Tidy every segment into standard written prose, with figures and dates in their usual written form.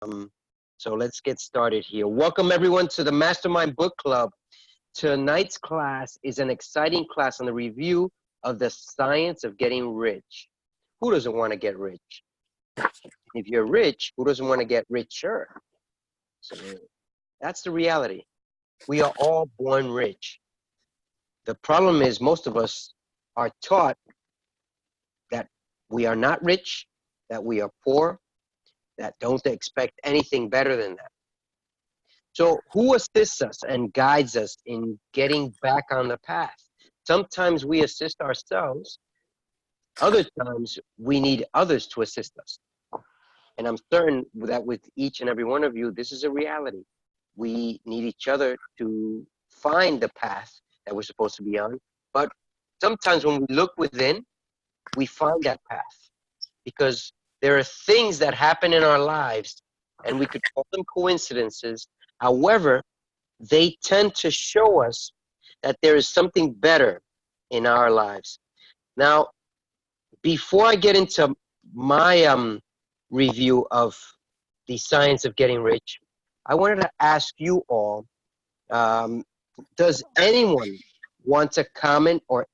So let's get started here. Welcome everyone to the Mastermind Book Club. Tonight's class is an exciting class on the review of the science of getting rich. Who doesn't want to get rich? If you're rich, who doesn't want to get richer? So that's the reality. We are all born rich. The problem is most of us are taught that we are not rich, that we are poor, that don't expect anything better than that. So who assists us and guides us in getting back on the path? Sometimes we assist ourselves. Other times we need others to assist us. And I'm certain that with each and every one of you, this is a reality. We need each other to find the path that we're supposed to be on. But sometimes when we look within, we find that path. Because there are things that happen in our lives, and we could call them coincidences. However, they tend to show us that there is something better in our lives. Now, before I get into my review of the science of getting rich, I wanted to ask you all, does anyone want to comment or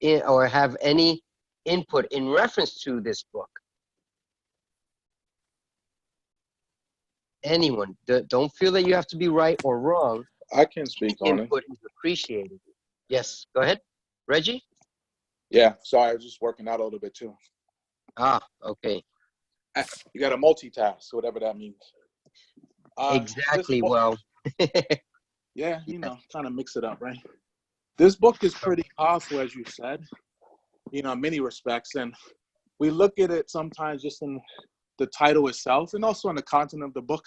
have any input in reference to this book? Anyone. Don't feel that you have to be right or wrong. I can speak on it. Input is appreciated. Yes, go ahead. Reggie? Yeah, sorry, I was just working out a little bit too. Ah, okay. You got to multitask, whatever that means. Exactly, book, well. yeah, kind of mix it up, right? This book is pretty powerful, as you said, in many respects. And we look at it sometimes just in the title itself and also in the content of the book.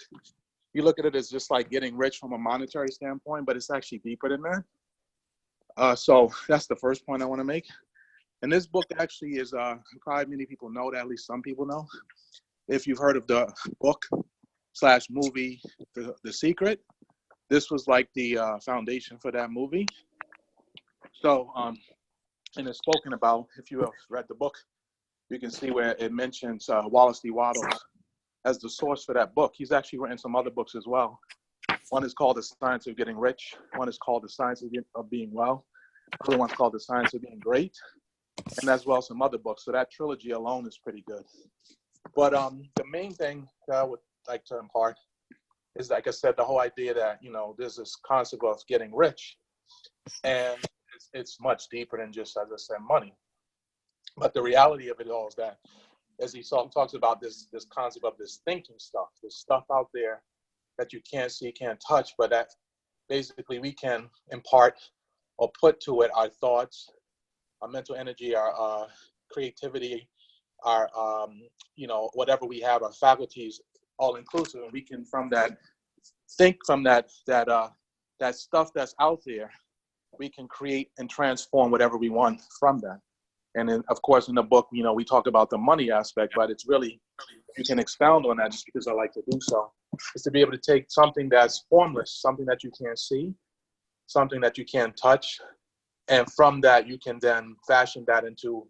You look at it as just like getting rich from a monetary standpoint, but it's actually deeper than that. So that's the first point I want to make. And this book actually is, probably many people know that, at least some people know. If you've heard of the book/movie, The Secret, this was like the foundation for that movie. So, and it's spoken about, if you have read the book, you can see where it mentions Wallace D. Wattles as the source for that book. He's actually written some other books as well. One is called The Science of Getting Rich. One is called The Science of Being Well. The other one's called The Science of Being Great. And as well as some other books. So that trilogy alone is pretty good. But the main thing that I would like to impart is, like I said, the whole idea that, there's this concept of getting rich. And it's much deeper than just, as I said, money. But the reality of it all is that, as he talks about this concept of this thinking stuff, this stuff out there that you can't see, can't touch, but that basically we can impart or put to it our thoughts, our mental energy, our creativity, our, whatever we have, our faculties, all inclusive. And we can, from that, think from that stuff that's out there, we can create and transform whatever we want from that. And then, of course, in the book, we talk about the money aspect, but it's really, you can expound on that just because I like to do so, is to be able to take something that's formless, something that you can't see, something that you can't touch, and from that, you can then fashion that into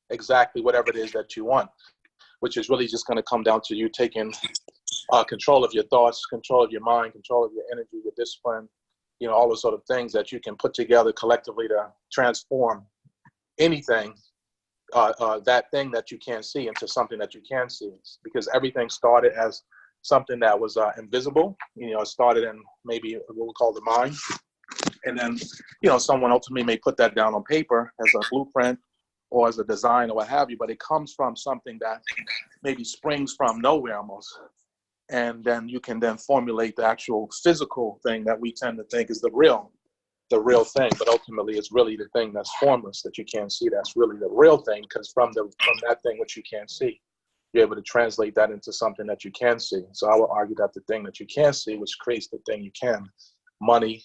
exactly whatever it is that you want, which is really just going to come down to you taking control of your thoughts, control of your mind, control of your energy, your discipline, all those sort of things that you can put together collectively to transform anything, that thing that you can't see into something that you can see. Because everything started as something that was invisible. It started in maybe what we call the mind. And then, someone ultimately may put that down on paper as a blueprint or as a design or what have you, but it comes from something that maybe springs from nowhere almost. And then you can then formulate the actual physical thing that we tend to think is the real thing, but ultimately it's really the thing that's formless that you can't see. That's really the real thing, because from that thing which you can't see, you're able to translate that into something that you can see. So I would argue that the thing that you can see, which creates the thing you can, money,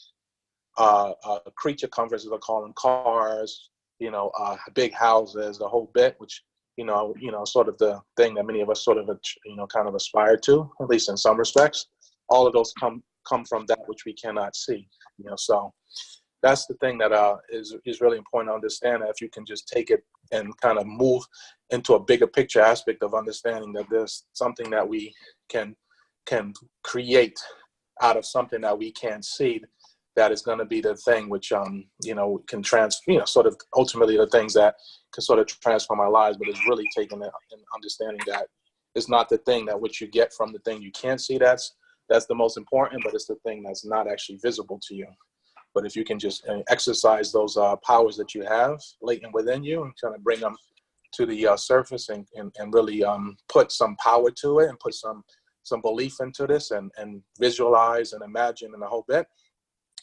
creature comforts, as I call them, cars, big houses, the whole bit, which sort of the thing that many of us sort of kind of aspire to, at least in some respects. All of those come from that which we cannot see. So that's the thing that is really important to understand. That if you can just take it and kind of move into a bigger picture aspect of understanding that there's something that we can can create out of something that we can't see, that is going to be the thing which can sort of ultimately the things that can sort of transform our lives. But it's really taking it and understanding that it's not the thing that which you get from the thing you can't see that's the most important, but it's the thing that's not actually visible to you. But if you can just exercise those powers that you have latent within you and kind of bring them to the surface and really put some power to it and put some belief into this and visualize and imagine and the whole bit,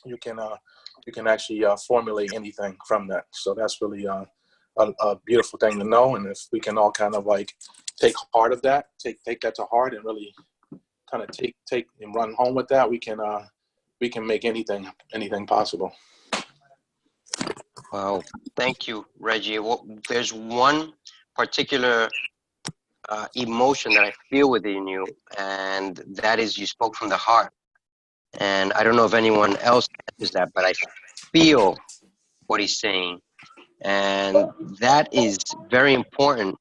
you can actually formulate anything from that. So that's really a beautiful thing to know. And if we can all kind of like take heart of that, take that to heart and really kind of take and run home with that, we can make anything possible. Wow, thank you, Reggie. Well, there's one particular emotion that I feel within you, and that is you spoke from the heart. And I don't know if anyone else catches that, but I feel what he's saying. And that is very important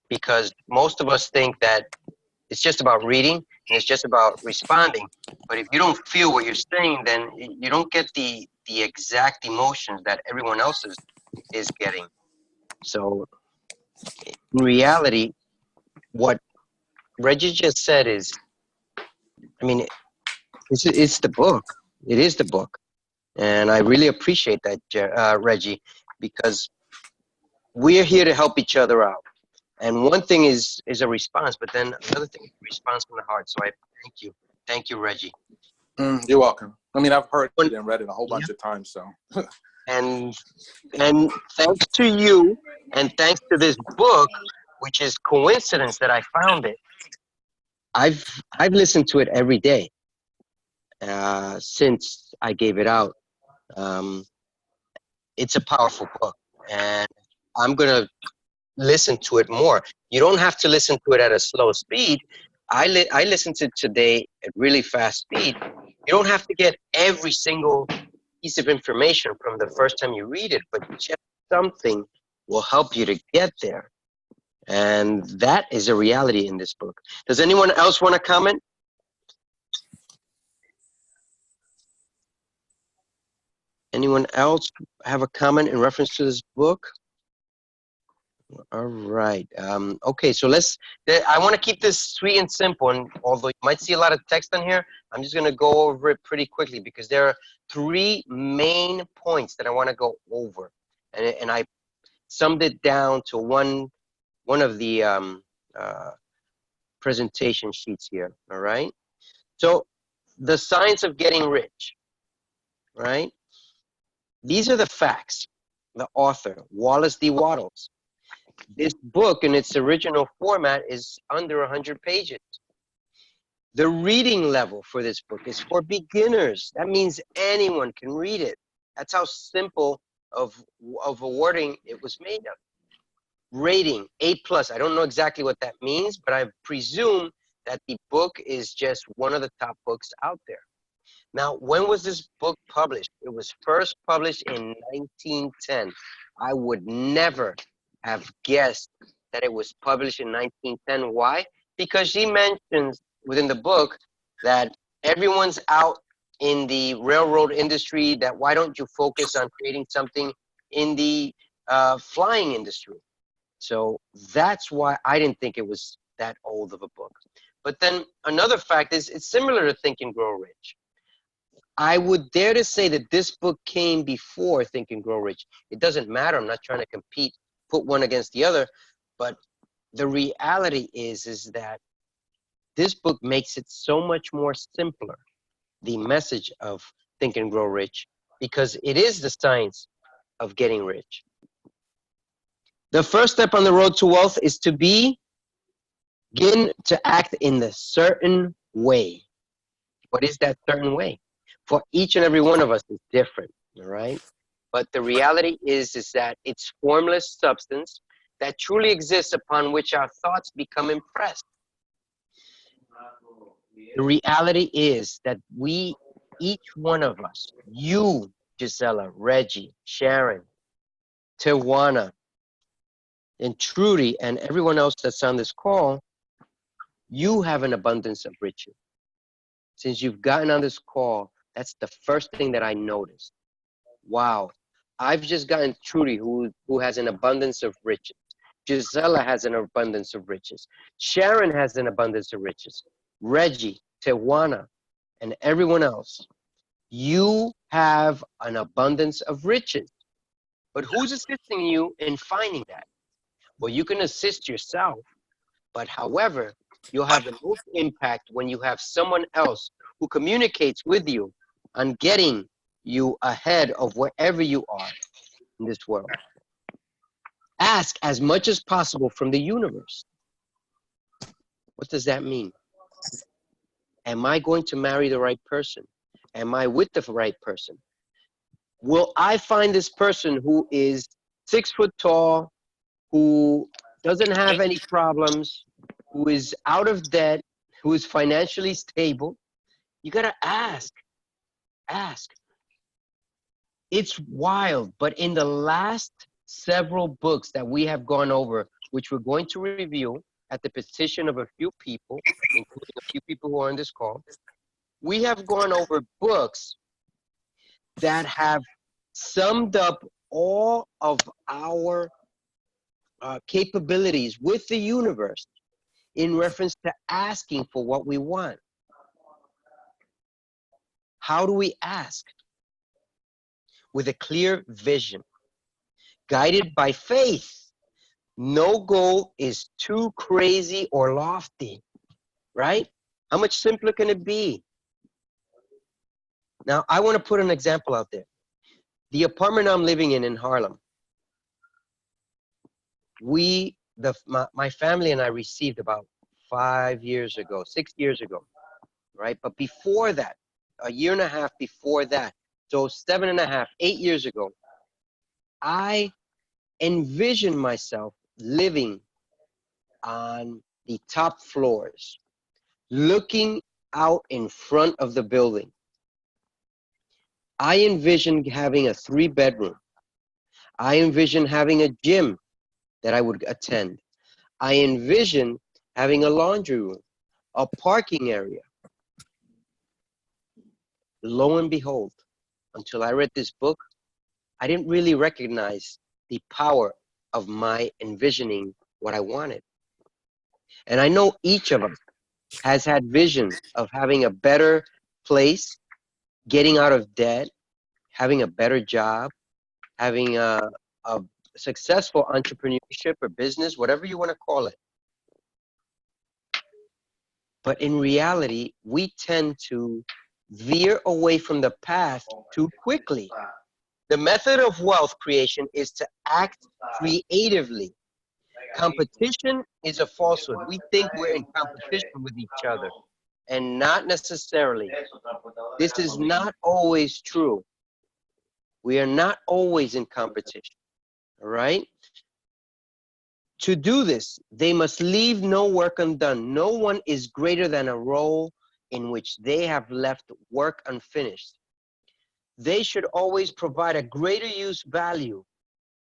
because most of us think that it's just about reading and it's just about responding. But if you don't feel what you're saying, then you don't get the exact emotions that everyone else is getting. So in reality, what Reggie just said is, I mean, it's the book. It is the book. And I really appreciate that, Reggie, because we're here to help each other out. And one thing is a response, but then another thing is a response from the heart. So I thank you. Thank you, Reggie. You're welcome. I mean, I've heard it and read it a whole bunch of times, so. And thanks to you, and thanks to this book, which is coincidence that I found it. I've listened to it every day since I gave it out. It's a powerful book, and I'm gonna listen to it more. You don't have to listen to it at a slow speed. I listened to it today at really fast speed. You don't have to get every single piece of information from the first time you read it, but just something will help you to get there. And that is a reality in this book. Does anyone else want to comment? Anyone else have a comment in reference to this book? All right. Okay, so I want to keep this sweet and simple, and although you might see a lot of text on here, I'm just going to go over it pretty quickly because there are 3 main points that I want to go over. And I summed it down to one of the presentation sheets here, all right? So the science of getting rich, right? These are the facts. The author, Wallace D. Wattles. This book in its original format is under 100 pages. The reading level for this book is for beginners. That means anyone can read it. That's how simple of a wording it was made of. Rating, A+. I don't know exactly what that means, but I presume that the book is just one of the top books out there. Now, when was this book published? It was first published in 1910. I would never have guessed that it was published in 1910. Why? Because she mentions within the book that everyone's out in the railroad industry, that why don't you focus on creating something in the flying industry? So that's why I didn't think it was that old of a book. But then another fact is it's similar to Think and Grow Rich. I would dare to say that this book came before Think and Grow Rich. It doesn't matter. I'm not trying to compete, put one against the other. But the reality is that this book makes it so much more simpler, the message of Think and Grow Rich, because it is the science of getting rich. The first step on the road to wealth is to begin to act in the certain way. What is that certain way? For each and every one of us is different, all right? But the reality is that it's formless substance that truly exists upon which our thoughts become impressed. The reality is that each one of us, you, Gisela, Reggie, Sharon, Tawana, and Trudy, and everyone else that's on this call, you have an abundance of riches. since you've gotten on this call, that's the first thing that I noticed. Wow. I've just gotten Trudy, who has an abundance of riches. Gisela has an abundance of riches. Sharon has an abundance of riches. Reggie, Tewana, and everyone else. You have an abundance of riches. But who's assisting you in finding that? Well, you can assist yourself, but however, you'll have the most impact when you have someone else who communicates with you on getting you ahead of wherever you are in this world. Ask as much as possible from the universe. What does that mean? Am I going to marry the right person? Am I with the right person? Will I find this person who is 6 foot tall, who doesn't have any problems, who is out of debt, who is financially stable? You gotta ask. Ask. It's wild, but in the last several books that we have gone over, which we're going to review at the petition of a few people, including a few people who are on this call, we have gone over books that have summed up all of our capabilities with the universe in reference to asking for what we want. How do we ask? With a clear vision, guided by faith. No goal is too crazy or lofty, right? How much simpler can it be? Now, I want to put an example out there. The apartment I'm living in Harlem, my family and I received about 5 years ago, 6 years ago, right? But before that, a year and a half before that, so 7.5, 8 years ago, I envisioned myself living on the top floors, looking out in front of the building. I envisioned having a 3-bedroom. I envisioned having a gym that I would attend. I envisioned having a laundry room, a parking area. Lo and behold, until I read this book, I didn't really recognize the power of my envisioning what I wanted. And I know each of us has had visions of having a better place, getting out of debt, having a better job, having a successful entrepreneurship or business, whatever you want to call it. But in reality, we tend to veer away from the path too quickly. The method of wealth creation is to act creatively. Competition is a falsehood. We think we're in competition with each other, and not necessarily. This is not always true. We are not always in competition, all right? To do this, they must leave no work undone. No one is greater than a role in which they have left work unfinished. They should always provide a greater use value.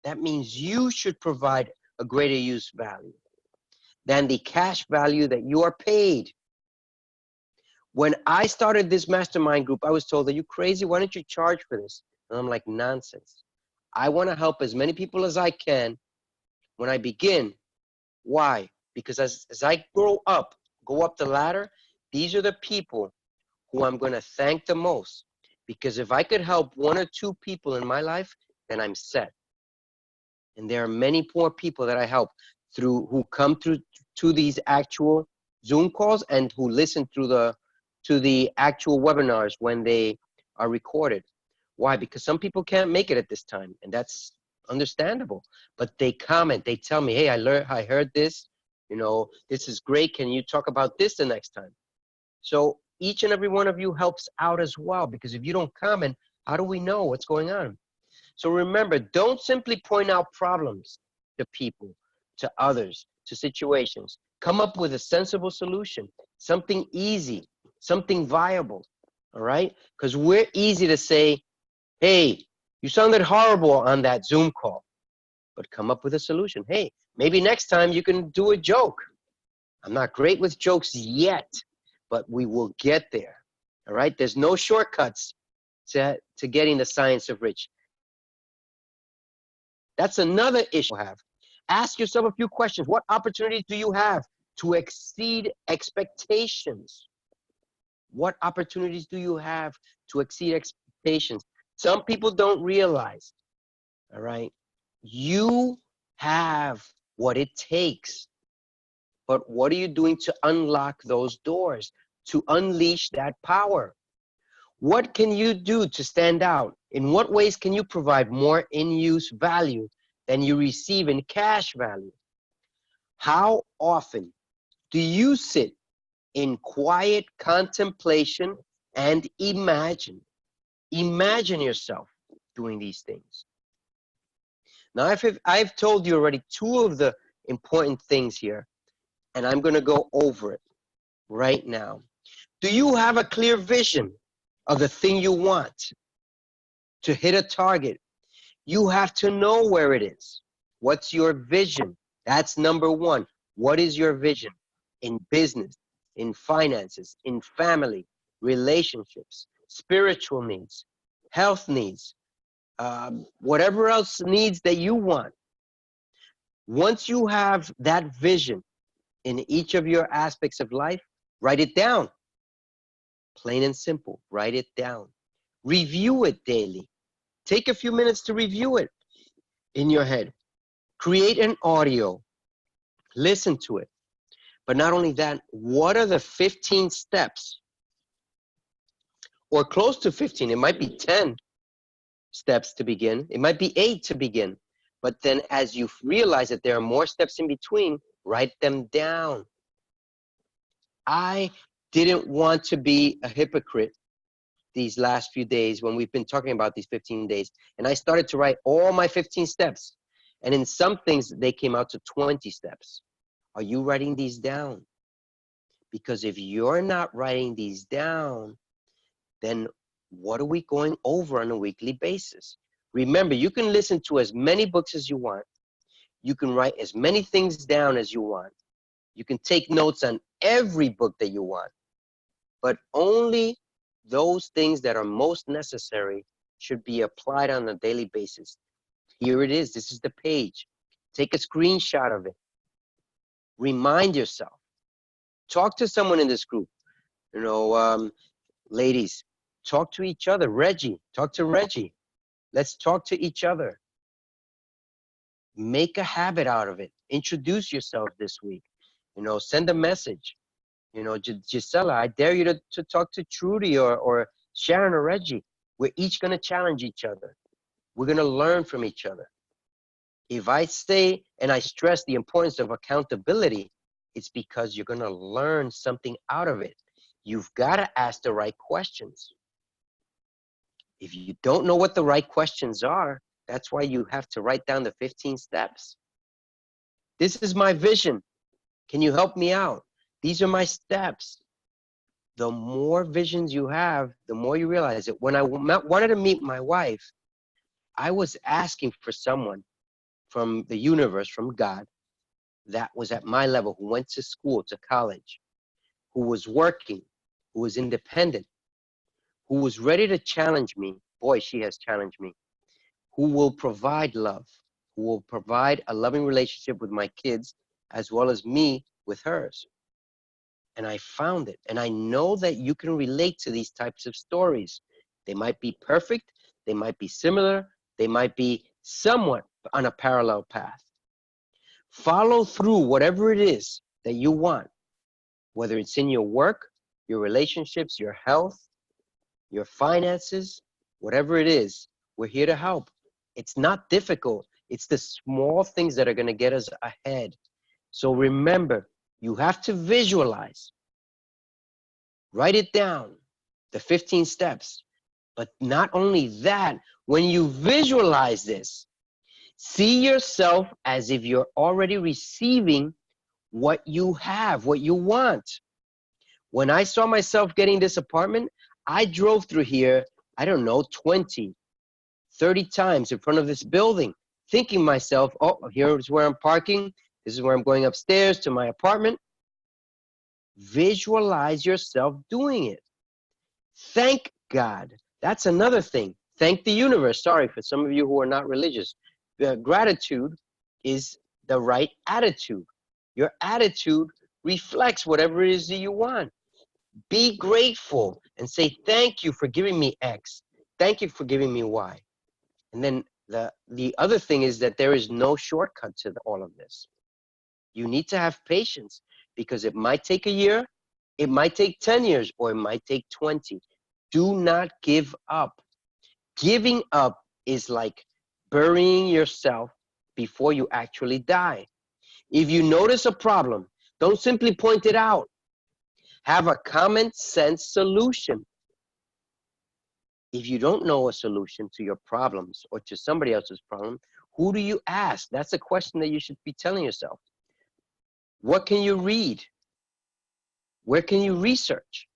That means you should provide a greater use value than the cash value that you are paid. When I started this mastermind group, I was told, are you crazy? Why don't you charge for this? And I'm like, nonsense. I want to help as many people as I can when I begin. Why? Because as I grow up, go up the ladder, these are the people who I'm going to thank the most. Because if I could help 1 or 2 people in my life, then I'm set. And there are many more people that I help through who come through to these actual Zoom calls and who listen through to the actual webinars when they are recorded. Why? Because some people can't make it at this time, and that's understandable. But they comment, they tell me, hey, I heard this, you know, this is great. Can you talk about this the next time? So each and every one of you helps out as well, because if you don't comment, how do we know what's going on? So remember, don't simply point out problems to people, to others, to situations. Come up with a sensible solution, something easy, something viable, all right? Because we're easy to say, hey, you sounded horrible on that Zoom call, but come up with a solution. Hey, maybe next time you can do a joke. I'm not great with jokes yet, but we will get there. All right? There's no shortcuts to getting the science of rich. That's another issue you have. Ask yourself a few questions. What opportunities do you have to exceed expectations? What opportunities do you have to exceed expectations? Some people don't realize, all right? You have what it takes, but what are you doing to unlock those doors, to unleash that power? What can you do to stand out? In what ways can you provide more in-use value than you receive in cash value? How often do you sit in quiet contemplation and imagine? Imagine yourself doing these things. Now, I've told you already two of the important things here, and I'm going to go over it right now. Do you have a clear vision of the thing you want? To hit a target, you have to know where it is. What's your vision? That's number one. What is your vision in business, in finances, in family, relationships, spiritual needs, health needs, whatever else needs that you want? Once you have that vision in each of your aspects of life, write it down. Plain and simple, write it down. Review it daily. Take a few minutes to review it in your head. Create an audio. Listen to it. But not only that, what are the 15 steps? Or close to 15. It might be 10 steps to begin. It might be 8 to begin. But then as you realize that there are more steps in between, write them down. I didn't want to be a hypocrite these last few days when we've been talking about these 15 days. And I started to write all my 15 steps. And in some things, they came out to 20 steps. Are you writing these down? Because if you're not writing these down, then what are we going over on a weekly basis? Remember, you can listen to as many books as you want. You can write as many things down as you want. You can take notes on every book that you want. But only those things that are most necessary should be applied on a daily basis. Here it is. This is the page. Take a screenshot of it. Remind yourself. Talk to someone in this group. You know, ladies, talk to each other. Reggie, talk to Reggie. Let's talk to each other. Make a habit out of it. Introduce yourself this week. You know, send a message. You know, Gisela, I dare you to talk to Trudy or Sharon or Reggie. We're each going to challenge each other. We're going to learn from each other. If I say and I stress the importance of accountability, it's because you're going to learn something out of it. You've got to ask the right questions. If you don't know what the right questions are, that's why you have to write down the 15 steps. This is my vision. Can you help me out? These are my steps. The more visions you have, the more you realize it. When I wanted to meet my wife, I was asking for someone from the universe, from God, that was at my level, who went to school, to college, who was working, who was independent, who was ready to challenge me. Boy, she has challenged me. Who will provide love, who will provide a loving relationship with my kids, as well as me with hers. And I found it. And I know that you can relate to these types of stories. They might be perfect. They might be similar. They might be somewhat on a parallel path. Follow through whatever it is that you want, whether it's in your work, your relationships, your health, your finances, whatever it is, we're here to help. It's not difficult. It's the small things that are going to get us ahead. So remember, you have to visualize. Write it down, the 15 steps. But not only that, when you visualize this, see yourself as if you're already receiving what you have, what you want. When I saw myself getting this apartment, I drove through here, I don't know, 20, 30 times in front of this building, thinking myself, oh, here's where I'm parking. This is where I'm going upstairs to my apartment. Visualize yourself doing it. Thank God. That's another thing. Thank the universe. Sorry for some of you who are not religious. The gratitude is the right attitude. Your attitude reflects whatever it is that you want. Be grateful and say, thank you for giving me X. Thank you for giving me Y. And then the other thing is that there is no shortcut to all of this. You need to have patience because it might take a year, it might take 10 years, or it might take 20. Do not give up. Giving up is like burying yourself before you actually die. If you notice a problem, don't simply point it out. Have a common sense solution. If you don't know a solution to your problems or to somebody else's problem, who do you ask? That's a question that you should be telling yourself. What can you read? Where can you research?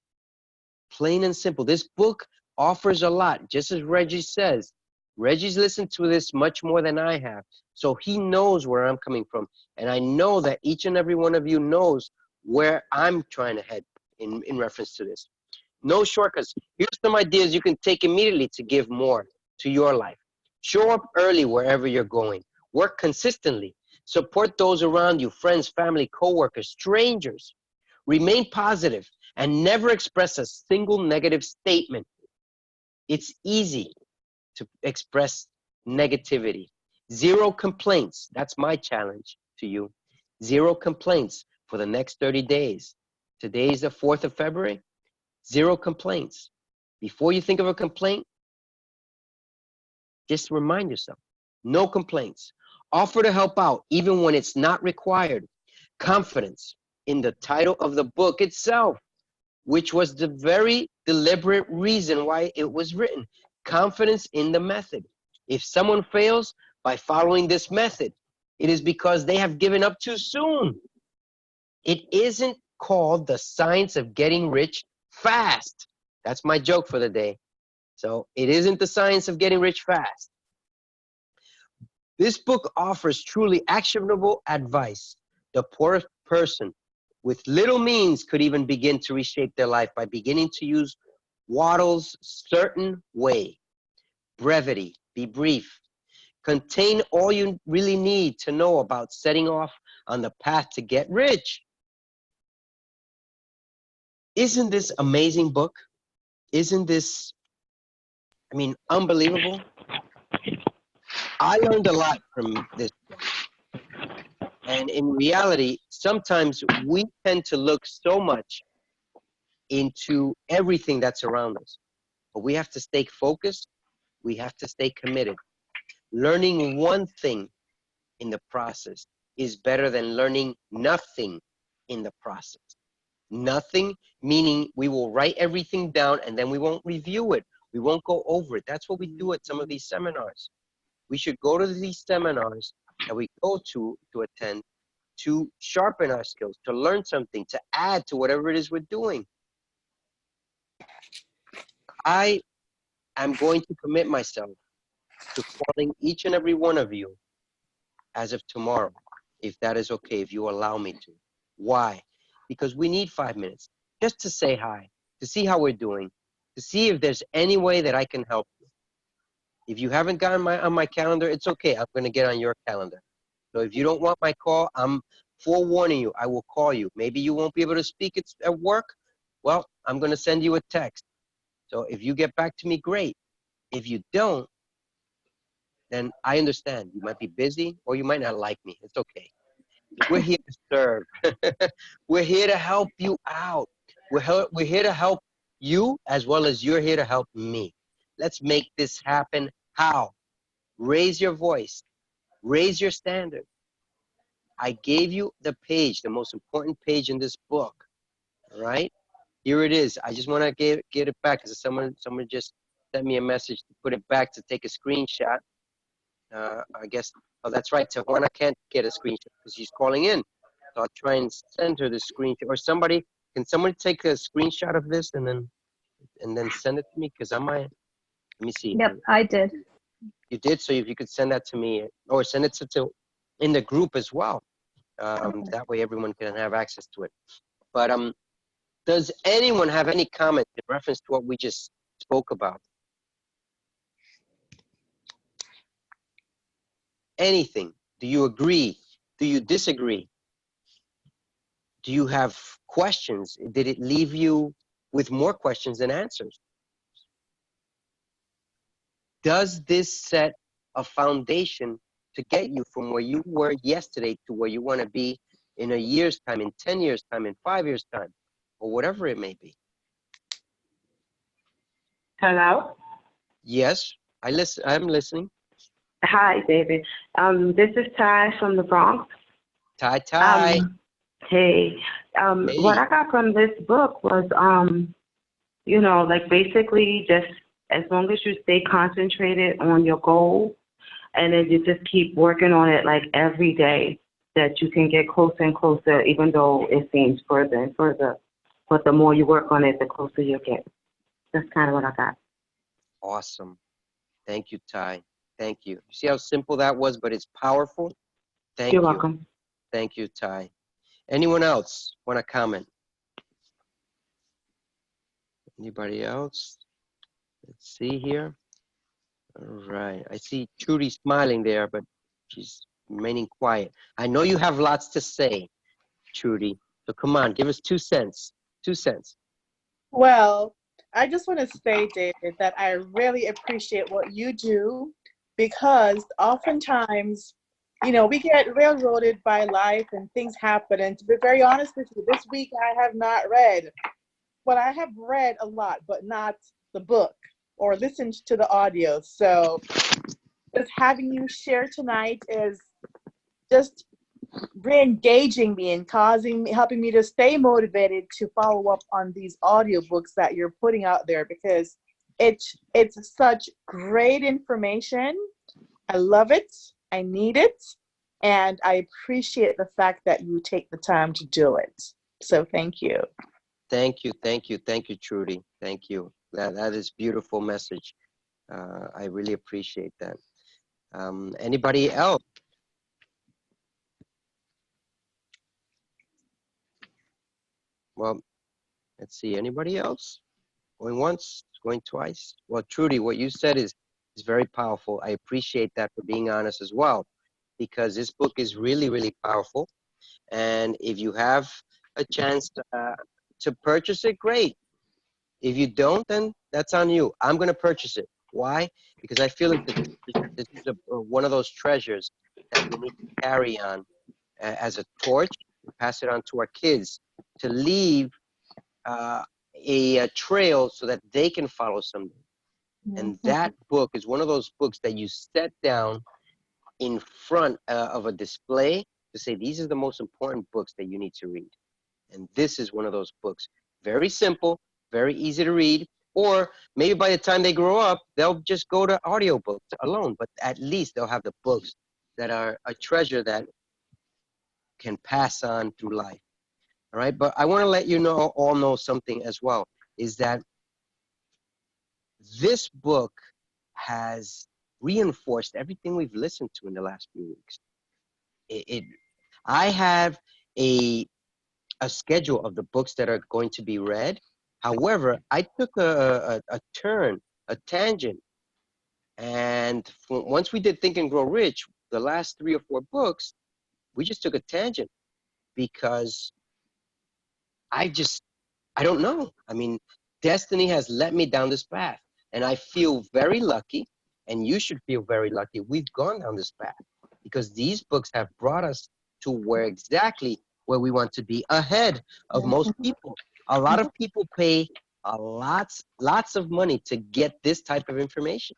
Plain and simple. This book offers a lot, just as Reggie says. Reggie's listened to this much more than I have, so he knows where I'm coming from. And I know that each and every one of you knows where I'm trying to head in reference to this. No shortcuts. Here's some ideas you can take immediately to give more to your life. Show up early wherever you're going. Work consistently. Support those around you, friends, family, coworkers, strangers. Remain positive and never express a single negative statement. It's easy to express negativity. Zero complaints. That's my challenge to you. Zero complaints for the next 30 days. Today is the 4th of February. Zero complaints. Before you think of a complaint, just remind yourself, no complaints. Offer to help out even when it's not required. Confidence in the title of the book itself, which was the very deliberate reason why it was written. Confidence in the method. If someone fails by following this method, it is because they have given up too soon. It isn't called the science of getting rich fast. That's my joke for the day. So it isn't the science of getting rich fast. This book offers truly actionable advice. The poorest person with little means could even begin to reshape their life by beginning to use Waddell's certain way. Brevity, be brief. Contain all you really need to know about setting off on the path to get rich. Isn't this amazing book? Isn't this, unbelievable? I learned a lot from this book. And in reality, sometimes we tend to look so much into everything that's around us. But we have to stay focused. We have to stay committed. Learning one thing in the process is better than learning nothing in the process. Nothing, meaning we will write everything down and then we won't review it. We won't go over it. That's what we do at some of these seminars. We should go to these seminars that we go to attend to sharpen our skills, to learn something, to add to whatever it is we're doing. I am going to commit myself to calling each and every one of you as of tomorrow, if that is okay, if you allow me to. Why? Because we need 5 minutes just to say hi, to see how we're doing, to see if there's any way that I can help you. If you haven't gotten on my calendar, it's okay. I'm going to get on your calendar. So if you don't want my call, I'm forewarning you. I will call you. Maybe you won't be able to speak at work. Well, I'm going to send you a text. So if you get back to me, great. If you don't, then I understand. You might be busy or you might not like me. It's okay. We're here to serve. We're here to help you out. We're here to help you as well as you're here to help me. Let's make this happen. How? Raise your voice. Raise your standard. I gave you the page, the most important page in this book. All right? Here it is. I just want to get it back because someone just sent me a message to put it back to take a screenshot. I guess, oh, that's right. Tijuana can't get a screenshot because she's calling in. So I'll try and send her the screenshot. Or can somebody take a screenshot of this and then send it to me? Because I might, let me see. Yep, I did. You did? So if you could send that to me or send it to in the group as well. That way everyone can have access to it. But Does anyone have any comment in reference to what we just spoke about? Anything? Do you agree? Do you disagree? Do you have questions? Did it leave you with more questions than answers? Does this set a foundation to get you from where you were yesterday to where you want to be in a year's time, in 10 years' time, in 5 years' time, or whatever it may be? Hello. Yes, I'm listening. Hi, David. This is Ty from the Bronx. Ty. Hey. What Hey. I got from this book was, like basically just as long as you stay concentrated on your goal, and then you just keep working on it like every day, that you can get closer and closer, even though it seems further and further. But the more you work on it, the closer you get. That's kind of what I got. Awesome. Thank you, Ty. Thank you. You see how simple that was, but it's powerful? Thank You're you. welcome. Thank you, Ty. Anyone else want to comment? Anybody else? Let's see here. All right. I see Trudy smiling there, but she's remaining quiet. I know you have lots to say, Trudy. So come on, give us 2 cents. 2 cents. Well, I just want to say, David, that I really appreciate what you do, because oftentimes, we get railroaded by life and things happen. And to be very honest with you, this week I have not read. Well, I have read a lot, but not the book or listened to the audio. So just having you share tonight is just re-engaging me and helping me to stay motivated to follow up on these audiobooks that you're putting out there, because it's such great information. I love it. I need it. And I appreciate the fact that you take the time to do it. So thank you. Thank you, thank you, thank you, Trudy. Thank you. That is beautiful message. I really appreciate that. Anybody else? Well, let's see. Anybody else? Going once, going twice? Well, Trudy, what you said is very powerful. I appreciate that, for being honest as well, because this book is really, really powerful. And if you have a chance to purchase it, great. If you don't, then that's on you. I'm going to purchase it. Why? Because I feel like this is one of those treasures that we need to carry on as a torch, pass it on to our kids, to leave a trail so that they can follow someday. And that book is one of those books that you set down in front of a display to say, these are the most important books that you need to read. And this is one of those books. Very simple, very easy to read. Or maybe by the time they grow up, they'll just go to audiobooks alone. But at least they'll have the books that are a treasure that can pass on through life. All right. But I want to let you all know something as well, is that this book has reinforced everything we've listened to in the last few weeks. I have a schedule of the books that are going to be read. However, I took a turn, a tangent, and once we did Think and Grow Rich, the last 3 or 4 books, we just took a tangent, because I don't know. I mean, destiny has led me down this path, and I feel very lucky, and you should feel very lucky we've gone down this path, because these books have brought us to where we want to be, ahead of most people. A lot of people pay lots of money to get this type of information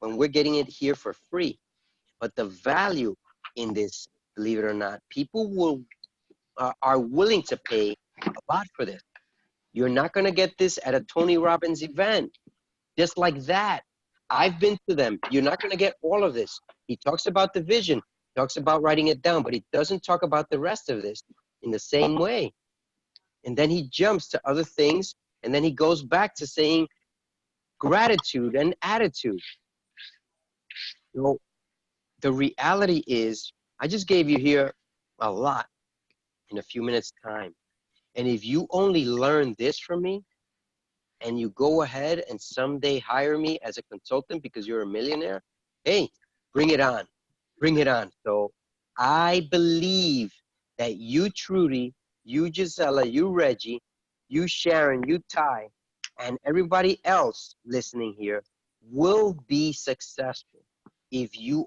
when we're getting it here for free. But the value in this, believe it or not, people are willing to pay a lot for this. You're not going to get this at a Tony Robbins event. Just like that. I've been to them. You're not going to get all of this. He talks about the vision, talks about writing it down, but he doesn't talk about the rest of this in the same way. And then he jumps to other things, and then he goes back to saying gratitude and attitude. So the reality is, I just gave you here a lot in a few minutes' time. And if you only learn this from me and you go ahead and someday hire me as a consultant because you're a millionaire, hey, bring it on. Bring it on. So I believe that you, Trudy, you, Gisela, you, Reggie, you, Sharon, you, Ty, and everybody else listening here will be successful if you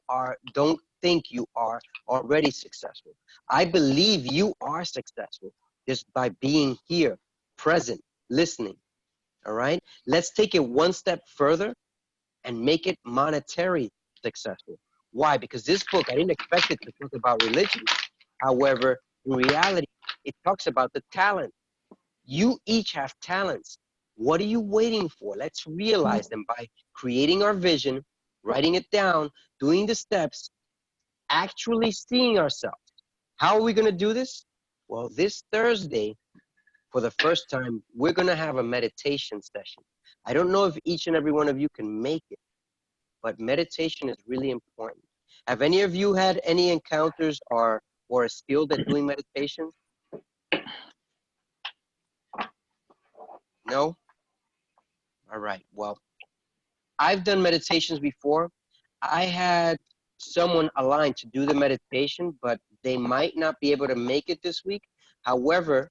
don't think you are already successful. I believe you are successful just by being here, present, listening. All right? Let's take it one step further and make it monetary successful. Why? Because this book, I didn't expect it to talk about religion. However, in reality, it talks about the talent. You each have talents. What are you waiting for? Let's realize them by creating our vision, writing it down, doing the steps, actually seeing ourselves. How are we going to do this? Well, this Thursday, for the first time, we're going to have a meditation session. I don't know if each and every one of you can make it, but meditation is really important. Have any of you had any encounters or are skilled at doing meditation? No? All right. Well, I've done meditations before. I had someone aligned to do the meditation, but they might not be able to make it this week. However,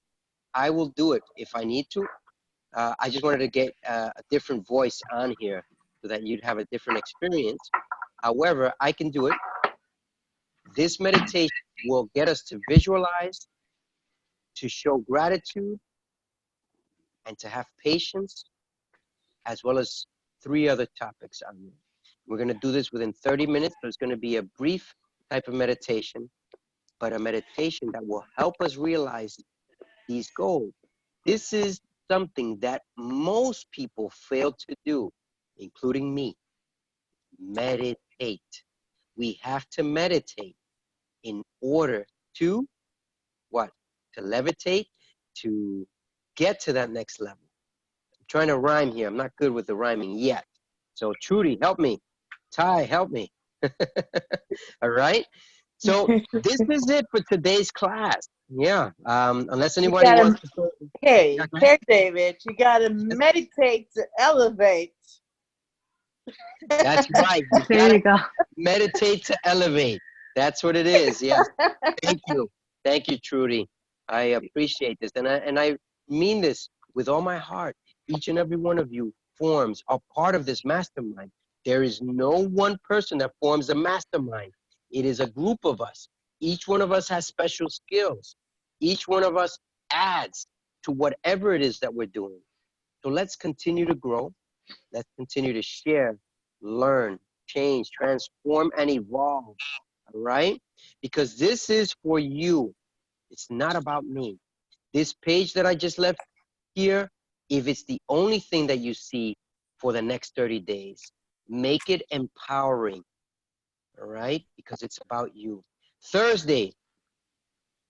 I will do it if I need to. I just wanted to get a different voice on here so that you'd have a different experience. However, I can do it. This meditation will get us to visualize, to show gratitude, and to have patience, as well as 3 other topics on here. We're going to do this within 30 minutes, so it's going to be a brief type of meditation, but a meditation that will help us realize these goals. This is something that most people fail to do, including me. Meditate. We have to meditate in order to what? To levitate, to get to that next level. I'm trying to rhyme here. I'm not good with the rhyming yet. So Trudy, help me. Ty, help me. All right. So this is it for today's class. Yeah. Unless anybody wants to. Hey, Yeah, go ahead. hey, David, you gotta meditate to elevate. That's right. You There gotta you go. meditate to elevate. That's what it is. Yes. Thank you. Thank you, Trudy. I appreciate this. And I mean this with all my heart. Each and every one of you forms a part of this mastermind. There is no one person that forms a mastermind. It is a group of us. Each one of us has special skills. Each one of us adds to whatever it is that we're doing. So let's continue to grow. Let's continue to share, learn, change, transform, and evolve. All right? Because this is for you. It's not about me. This page that I just left here, if it's the only thing that you see for the next 30 days, make it empowering. All right? Because it's about you. Thursday,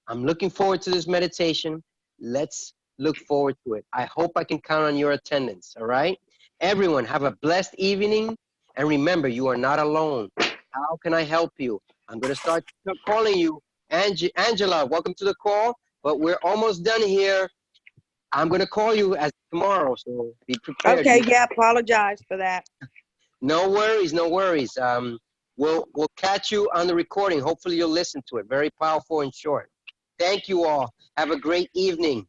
I'm looking forward to this meditation. Let's look forward to it. I hope I can count on your attendance. All right? Everyone, have a blessed evening. And remember, you are not alone. How can I help you? I'm going to start calling you. Angela, welcome to the call. But we're almost done here. I'm going to call you as tomorrow, so be prepared. Okay, yeah, apologize for that. No worries, no worries. We'll catch you on the recording. Hopefully you'll listen to it. Very powerful and short. Thank you all. Have a great evening.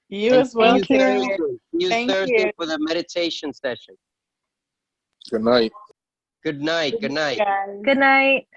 You And as well, Thank you. David. See you Thank Thursday you. for the meditation session. Good night. Good night. Good night. Guys. Good night.